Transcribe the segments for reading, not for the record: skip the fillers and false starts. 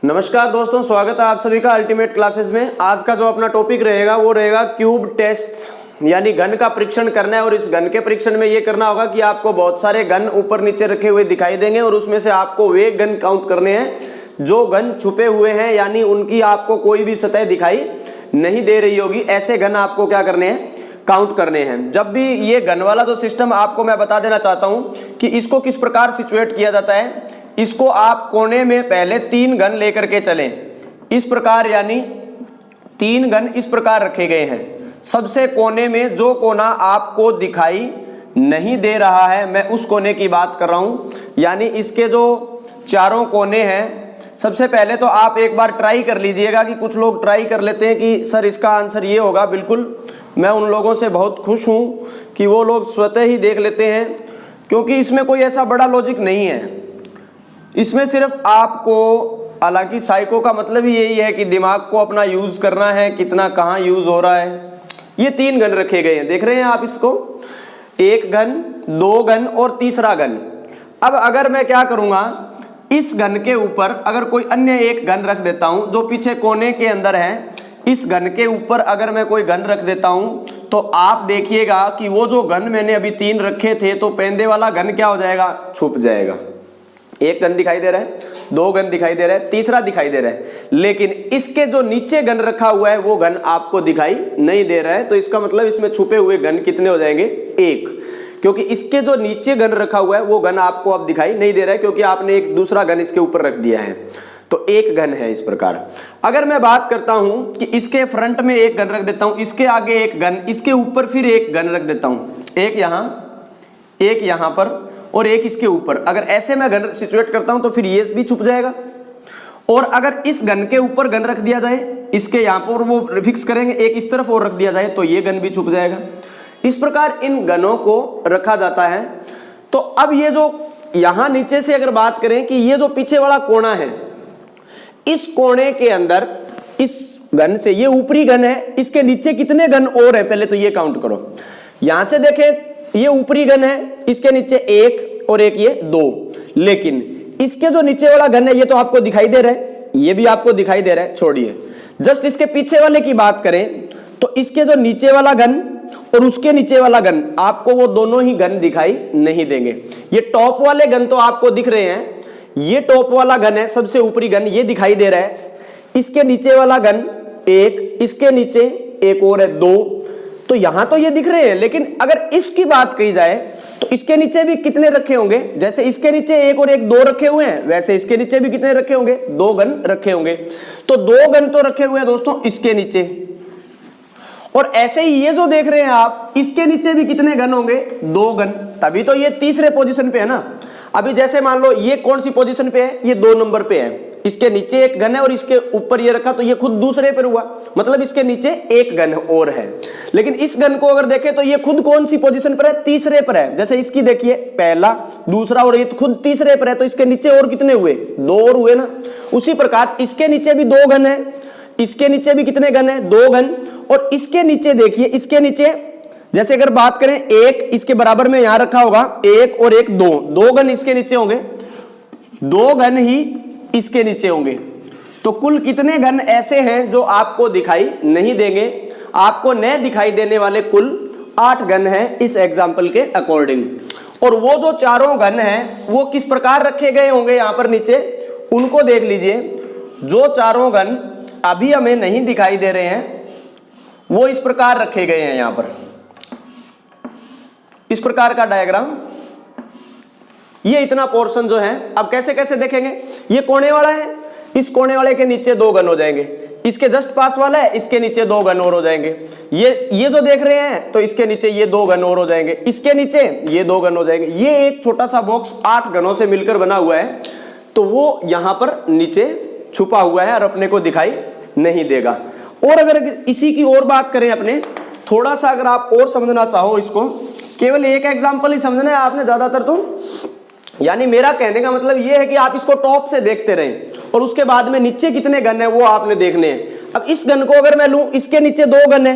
नमस्कार दोस्तों, स्वागत है आप सभी का अल्टीमेट क्लासेस में। आज का जो अपना टॉपिक रहेगा वो रहेगा क्यूब टेस्ट, यानी घन का परीक्षण करना है। और इस घन के परीक्षण में ये करना होगा कि आपको बहुत सारे घन ऊपर नीचे रखे हुए दिखाई देंगे और उसमें से आपको वे घन काउंट करने हैं जो घन छुपे हुए हैं, यानी उनकी आपको कोई भी सतह दिखाई नहीं दे रही होगी। ऐसे घन आपको क्या करने हैं, काउंट करने हैं। जब भी ये घन वाला जो सिस्टम आपको मैं बता देना चाहता हूं कि इसको किस प्रकार सिचुएट किया जाता है। इसको आप कोने में पहले 3 घन लेकर के चलें इस प्रकार, यानी 3 घन इस प्रकार रखे गए हैं। सबसे कोने में जो कोना आपको दिखाई नहीं दे रहा है, मैं उस कोने की बात कर रहा हूं। यानी इसके जो चारों कोने हैं, सबसे पहले तो आप एक बार ट्राई कर लीजिएगा कि कुछ लोग ट्राई कर लेते हैं कि सर इसका आंसर ये होगा। बिल्कुल, मैं उन लोगों से बहुत खुश हूं कि वो लोग स्वतः ही देख लेते हैं, क्योंकि इसमें कोई ऐसा बड़ा लॉजिक नहीं है। इसमें सिर्फ आपको, हालांकि साइको का मतलब ही यही है कि दिमाग को अपना यूज करना है, कितना कहाँ यूज हो रहा है। ये 3 घन रखे गए हैं, देख रहे हैं आप इसको, 1 घन, 2 घन और तीसरा घन। अब अगर मैं क्या करूंगा, इस घन के ऊपर अगर कोई अन्य एक घन रख देता हूं जो पीछे कोने के अंदर है, इस घन के ऊपर अगर मैं कोई घन रख देता हूं तो आप देखिएगा कि वो जो घन मैंने अभी 3 रखे थे तो पेंदे वाला घन क्या हो जाएगा, छुप जाएगा। 1 घन दिखाई दे रहा है, 2 घन दिखाई दे रहा है, तीसरा दिखाई दे रहा है, लेकिन इसके जो नीचे घन रखा हुआ है वो घन आपको दिखाई नहीं दे रहा है। तो इसका मतलब इसमें छुपे हुए घन कितने हो जाएंगे, 1, क्योंकि इसके जो नीचे घन रखा हुआ है वो घन आपको अब दिखाई नहीं दे रहा है, क्योंकि आपने एक दूसरा घन इसके ऊपर रख दिया है। तो 1 घन है इस प्रकार। अगर मैं बात करता हूं कि इसके फ्रंट में 1 घन रख देता हूं, इसके आगे 1 घन, इसके ऊपर फिर 1 घन रख देता हूं, एक यहां पर और एक इसके ऊपर, अगर ऐसे मैं घन सिचुएट करता हूं तो फिर ये भी छुप जाएगा। और अगर इस घन के ऊपर घन रख दिया जाए, इसके यहां पर वो फिक्स करेंगे, एक इस तरफ और रख दिया जाए तो ये घन भी छुप जाएगा। इस प्रकार इन घनों को रखा जाता है। तो अब ये जो यहां नीचे से अगर बात करें कि ये जो पीछे वाला कोना है, इस कोने के अंदर इस घन से, ये ऊपरी घन है, इसके नीचे कितने घन और है पहले तो ये काउंट करो। यहां से देखें, ये ऊपरी घन है, इसके नीचे 1 और एक ये 2, लेकिन इसके जो नीचे वाला घन है ये तो आपको दिखाई दे रहा है, ये भी आपको दिखाई दे रहा है, छोड़िए। जस्ट इसके पीछे वाले की बात करें तो इसके जो नीचे वाला घन और उसके नीचे वाला घन, आपको वो दोनों ही घन दिखाई नहीं देंगे। ये टॉप वाले घन तो आपको दिख रहे हैं, ये टॉप वाला घन है, सबसे ऊपरी घन ये दिखाई दे रहा है। इसके नीचे वाला घन 1, इसके नीचे एक और है 2, तो यहां तो ये दिख रहे हैं। लेकिन अगर इसकी बात कही जाए तो इसके नीचे भी कितने रखे होंगे, जैसे इसके नीचे 1 और 1 2 रखे हुए हैं, वैसे इसके नीचे भी कितने रखे होंगे, 2 घन रखे होंगे। तो 2 घन तो रखे हुए हैं दोस्तों इसके नीचे, और ऐसे ही ये जो देख रहे हैं आप, इसके नीचे भी कितने घन होंगे, 2 घन, तभी तो ये तीसरे पोजीशन पे है ना। अभी जैसे मान लो ये कौन सी पोजीशन पे है, ये 2 नंबर पे है, इसके नीचे 1 घन है और इसके ऊपर ये रखा तो ये खुद दूसरे पर हुआ, मतलब इसके नीचे 1 घन और है। लेकिन इस घन को अगर देखें तो ये खुद कौन सी पोजीशन पर है, तीसरे पर है। जैसे इसकी देखिए, पहला, दूसरा और ये खुद तीसरे पर है, तो इसके नीचे और कितने हुए, 2 और हुए ना। उसी प्रकार इसके नीचे भी 2 घन है, इसके नीचे भी कितने घन है, 2 घन, और इसके नीचे देखिए, इसके नीचे जैसे अगर बात करें 1 इसके बराबर में यहां रखा होगा, 1 और 1 2 घन इसके नीचे होंगे, 2 घन ही इसके नीचे होंगे। तो कुल कितने घन ऐसे हैं जो आपको दिखाई नहीं देंगे, आपको न दिखाई देने वाले कुल 8 घन हैं इस एग्जाम्पल के अकॉर्डिंग। और वो जो चारों घन हैं वो किस प्रकार रखे गए होंगे यहां पर नीचे, उनको देख लीजिए। जो चारों घन अभी हमें नहीं दिखाई दे रहे हैं वो इस प्रकार रखे गए हैं यहां पर, इस प्रकार का डायग्राम। ये इतना पोर्शन जो है, अब कैसे कैसे देखेंगे, ये कोने वाला है, इस कोने वाले के नीचे 2 घन हो जाएंगे, इसके जस्ट पास वाला है, इसके नीचे 2 घन और हो जाएंगे। ये जो देख रहे हैं तो इसके नीचे ये 2 घन और हो जाएंगे, इसके नीचे ये 2 घन हो जाएंगे। ये एक छोटा सा बॉक्स 8 घनों से मिलकर बना हुआ है, तो वो यहां पर नीचे छुपा हुआ है और अपने को दिखाई नहीं देगा। और अगर इसी की और बात करें अपने, थोड़ा सा अगर आप और समझना चाहो इसको, केवल एक एग्जांपल ही समझना है आपने ज्यादातर तो, यानी मेरा कहने का मतलब ये है कि आप इसको टॉप से देखते रहें और उसके बाद में नीचे कितने घन है वो आपने देखने हैं। अब इस घन को अगर मैं लूं, इसके नीचे 2 घन है,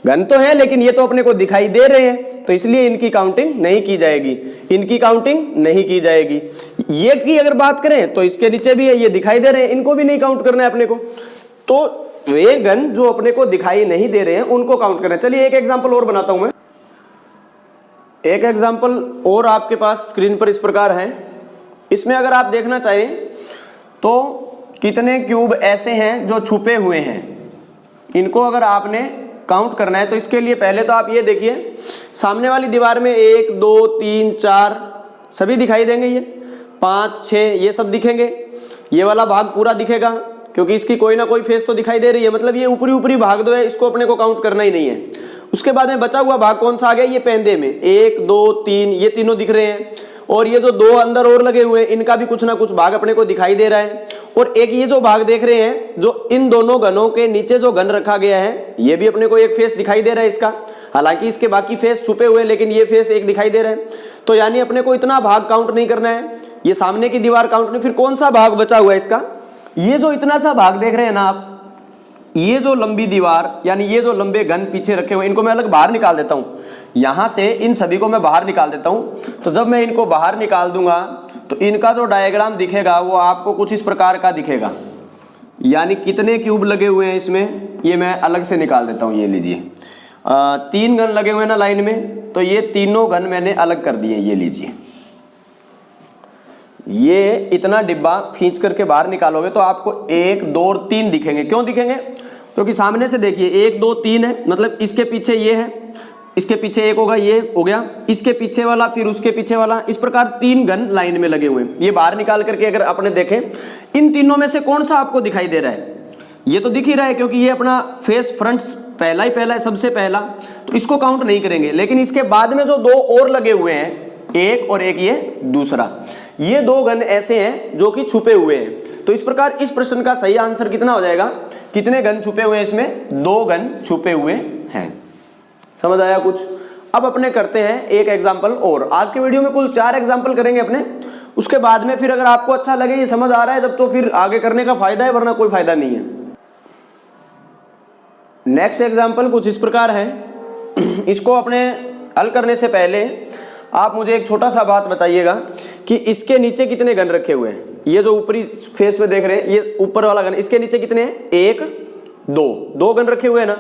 घन तो है लेकिन ये तो अपने को दिखाई दे रहे हैं, तो इसलिए इनकी काउंटिंग नहीं की जाएगी, इनकी काउंटिंग नहीं की जाएगी। ये की अगर बात करें तो इसके नीचे भी है, ये दिखाई दे रहे हैं, इनको भी नहीं काउंट करना है अपने को। तो वे घन जो अपने को दिखाई नहीं दे रहे हैं उनको काउंट करना है। चलिए एक एग्जांपल और बनाता हूं मैं। एक एग्जांपल और आपके पास स्क्रीन पर इस प्रकार है। इसमें अगर आप देखना चाहें तो कितने क्यूब ऐसे हैं जो छुपे हुए हैं, इनको अगर आपने काउंट करना है तो इसके लिए पहले तो आप ये देखिए, सामने वाली दीवार में 1 2 3 4 सभी दिखाई देंगे, ये 5 6 ये सब दिखेंगे, ये वाला भाग पूरा दिखेगा क्योंकि इसकी कोई ना कोई फेस तो दिखाई दे रही है, मतलब ये ऊपरी ऊपरी भाग दो है, इसको अपने को काउंट करना ही नहीं है। उसके बाद में बचा हुआ भाग कौन सा आ गया, ये पेंदे में 1 2 3 ये तीनों दिख रहे हैं, और ये जो 2 अंदर और लगे हुए हैं इनका भी कुछ ना कुछ भाग अपने को दिखाई दे रहा है। और एक ये जो भाग देख रहे हैं जो इन दोनों घनों के नीचे जो घन रखा गया है, ये भी अपने को एक फेस दिखाई दे रहा है इसका, हालांकि इसके बाकी फेस छुपे हुए हैं लेकिन ये फेस एक दिखाई दे रहा है। तो यानी अपने को इतना भाग काउंट नहीं करना है, ये सामने की दीवार काउंट नहीं। फिर कौन सा भाग बचा हुआ है इसका, ये जो इतना सा भाग देख रहे हैं ना आप, ये जो लंबी दीवार यानी ये जो लंबे घन पीछे रखे हुए इनको मैं अलग बाहर निकाल देता हूं, यहां से इन सभी को मैं बाहर निकाल देता हूं। तो जब मैं इनको बाहर निकाल दूंगा तो इनका जो डायग्राम दिखेगा वो आपको कुछ इस प्रकार का दिखेगा, यानी कितने क्यूब लगे हुए हैं इसमें ये मैं अलग से निकाल देता हूं। ये लीजिए 3 घन लगे हुए हैं ना लाइन में, तो ये तीनों घन मैंने अलग कर दिए। ये लीजिए, ये इतना डिब्बा खींच करके बाहर निकालोगे तो आपको 1 2 और 3 दिखेंगे। क्यों दिखेंगे, क्योंकि सामने से देखिए 1 2 3 है, मतलब इसके पीछे ये है, इसके पीछे एक होगा, ये हो गया, इसके पीछे वाला, फिर उसके पीछे वाला, इस प्रकार 3 घन लाइन में लगे हुए हैं। ये बाहर निकाल करके अगर अपने देखें इन तीनों में से कौन सा आपको दिखाई दे रहा है, ये तो दिख ही रहा है क्योंकि ये अपना फेस फ्रंट पहला ही पहला है, सबसे पहला, तो इसको काउंट नहीं करेंगे। लेकिन इसके बाद में जो 2 और लगे हुए हैं, एक और एक ये दूसरा, ये 2 घन ऐसे हैं जो कि छुपे हुए हैं। तो इस प्रकार इस प्रश्न का सही आंसर कितना हो जाएगा, कितने घन छुपे हुए हैं इसमें, 2 घन छुपे हुए हैं। समझ आया कुछ। अब अपने करते हैं एक एग्जाम्पल और। आज के वीडियो में कुल 4 एग्जाम्पल करेंगे अपने, उसके बाद में फिर अगर आपको अच्छा लगे, ये समझ आ रहा है जब, तो फिर आगे करने का फायदा है, वरना कोई फायदा नहीं है। नेक्स्ट एग्जाम्पल कुछ इस प्रकार है। इसको अपने हल करने से पहले आप मुझे एक छोटा सा बात बताइएगा कि इसके नीचे कितने घन रखे हुए हैं। ये जो ऊपरी फेस में देख रहे हैं, ये ऊपर वाला घन, इसके नीचे कितने हैं, 1 2 घन रखे हुए हैं ना।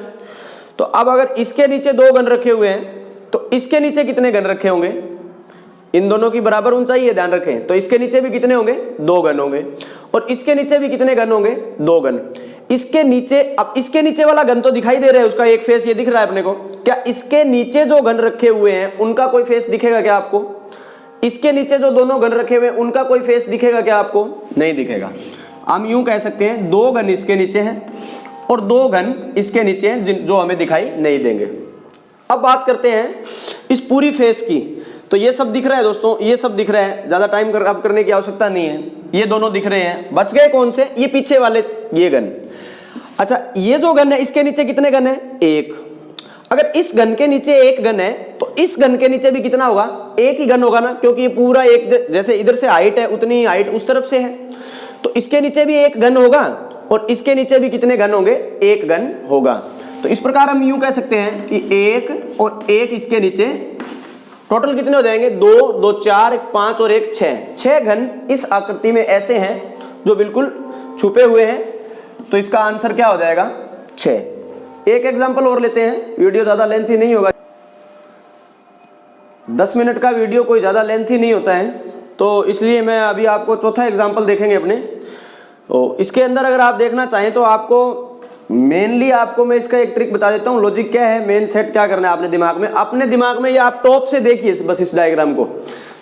तो अब अगर इसके नीचे 2 घन रखे हुए हैं तो इसके नीचे कितने घन रखे होंगे, इन दोनों की बराबर ऊंचाई है, ध्यान रखें। तो इसके नीचे भी कितने होंगे, 2 घन होंगे, और इसके नीचे भी कितने घन होंगे, 2 घन। इसके नीचे, अब इसके नीचे वाला घन तो दिखाई दे रहा है, उसका एक फेस ये दिख रहा है अपने को। क्या इसके नीचे जो घन रखे हुए हैं उनका कोई फेस दिखेगा क्या आपको, इसके नीचे जो दोनों घन रखे हुए हैं उनका कोई फेस दिखेगा क्या आपको, नहीं दिखेगा। हम यूं कह सकते हैं 2 घन इसके नीचे हैं और 2 घन इसके नीचे हैं जो हमें दिखाई नहीं देंगे। अब बात करते हैं इस पूरी फेस की। तो ये सब दिख रहा है दोस्तों, ये सब दिख रहा है, ज्यादा टाइम अब करने की आवश्यकता नहीं है। ये दोनों दिख रहे हैं, बच गए कौन से, ये पीछे वाले ये घन। अच्छा, ये जो घन है इसके नीचे कितने घन है, 1। अगर इस घन के नीचे 1 घन है तो इस घन के नीचे भी कितना होगा, 1 ही घन होगा ना, क्योंकि ये पूरा एक, जैसे इधर से हाइट है उतनी हाइट उस तरफ से है, तो इसके नीचे भी 1 घन होगा और इसके नीचे भी कितने घन होंगे, 1 घन होगा। तो इस प्रकार हम यूं कह सकते हैं कि 1 और 1 इसके नीचे टोटल कितने हो जाएंगे, 2 2 4 5 और 1 6 घन इस आकृति में ऐसे हैं जो बिल्कुल छुपे हुए हैं। तो इसका आंसर क्या हो जाएगा, 6। एक एग्जांपल और लेते हैं, वीडियो ज्यादा लेंथी नहीं होगा, 10 मिनट का वीडियो कोई ज्यादा लेंथी नहीं होता है, तो इसलिए मैं अभी आपको चौथा एग्जांपल देखेंगे अपने। तो इसके अंदर अगर आप देखना चाहें तो आपको मेनली आपको मैं इसका एक ट्रिक बता देता हूँ। लॉजिक क्या है, मेन सेट क्या करना है आपने दिमाग में, अपने दिमाग में, ये आप टॉप से देखिए बस इस डायग्राम को,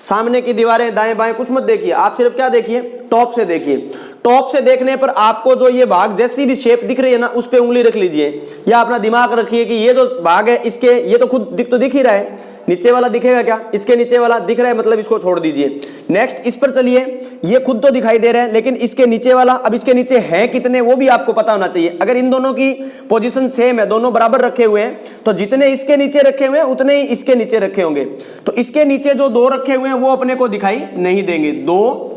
सामने की दीवारें दाएं बाएं कुछ मत देखिए, आप सिर्फ क्या देखिए, टॉप से देखिए। टॉप से देखने पर आपको जो ये भाग जैसी भी शेप दिख रही है ना, उस पे उंगली रख लीजिए या अपना दिमाग रखिए कि ये जो भाग है इसके, ये तो खुद दिख ही रहा है, नीचे वाला दिखेगा क्या, इसके नीचे वाला दिख रहा है, मतलब इसको छोड़ दीजिए। नेक्स्ट इस पर चलिए, ये खुद तो दिखाई दे रहा है लेकिन इसके नीचे वाला, अब इसके नीचे है कितने वो भी आपको पता होना चाहिए। अगर इन दोनों की पोजीशन सेम है, दोनों बराबर रखे हुए हैं, तो जितने इसके नीचे रखे हुए हैं उतने ही इसके नीचे रखे होंगे। तो इसके नीचे जो 2 रखे हुए हैं वो अपने को दिखाई नहीं देंगे, 2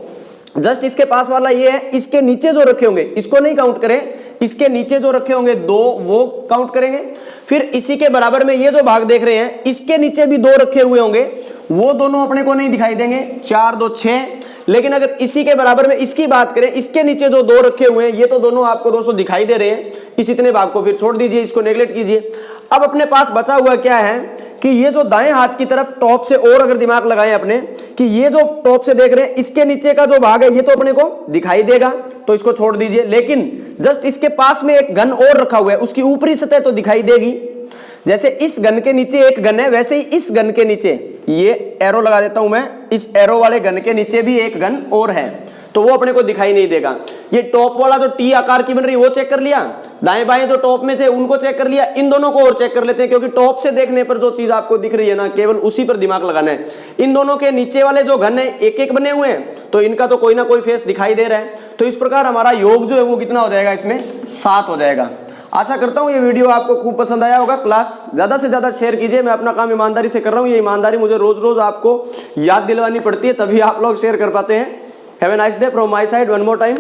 जस्ट इसके पास वाला ये है, इसके नीचे जो रखे होंगे इसको नहीं काउंट करें, इसके नीचे जो रखे होंगे 2 वो काउंट करेंगे। फिर इसी के बराबर में ये जो भाग देख रहे हैं इसके नीचे भी 2 रखे हुए होंगे, वो दोनों अपने को नहीं दिखाई देंगे, 4 2 6। लेकिन अगर इसी के बराबर में इसकी बात करें, इसके नीचे जो 2 रखे हुए हैं ये तो दोनों आपको दोस्तों दिखाई दे रहे हैं, इस इतने भाग को फिर छोड़ दीजिए, इसको नेगलेक्ट कीजिए। अब अपने पास बचा हुआ क्या है कि ये जो दाएं हाथ की तरफ टॉप से और अगर दिमाग लगाएं अपने कि ये जो टॉप से देख रहे हैं इसके नीचे का जो भाग है ये तो अपने को दिखाई देगा, तो इसको छोड़ दीजिए। लेकिन जस्ट इसके पास में एक घन और रखा हुआ है, उसकी ऊपरी सतह तो दिखाई देगी। जैसे इस घन के नीचे एक घन है, वैसे ही इस घन के नीचे, ये एरो लगा देता हूं मैं, इस एरो वाले घन के नीचे भी एक घन और है, तो वो अपने को दिखाई नहीं देगा। ये टॉप वाला जो टी आकार की बन रही है वो चेक कर लिया, दाएं बाएं जो टॉप में थे उनको चेक कर लिया, इन दोनों को और चेक कर लेते हैं, क्योंकि टॉप से देखने पर जो चीज आपको दिख रही है ना केवल उसी पर दिमाग लगाना है। इन दोनों के नीचे वाले जो घन है एक एक बने हुए हैं, तो इनका तो कोई ना कोई फेस दिखाई दे रहा है। तो इस प्रकार हमारा योग जो है वो कितना हो जाएगा, इसमें 7 हो जाएगा। आशा करता हूं ये वीडियो आपको खूब पसंद आया होगा। क्लास ज्यादा से ज्यादा शेयर कीजिए, मैं अपना काम ईमानदारी से कर रहा हूं, ये ईमानदारी मुझे रोज रोज आपको याद दिलवानी पड़ती है, तभी आप लोग शेयर कर पाते हैं। Have a nice day from my side, one more time.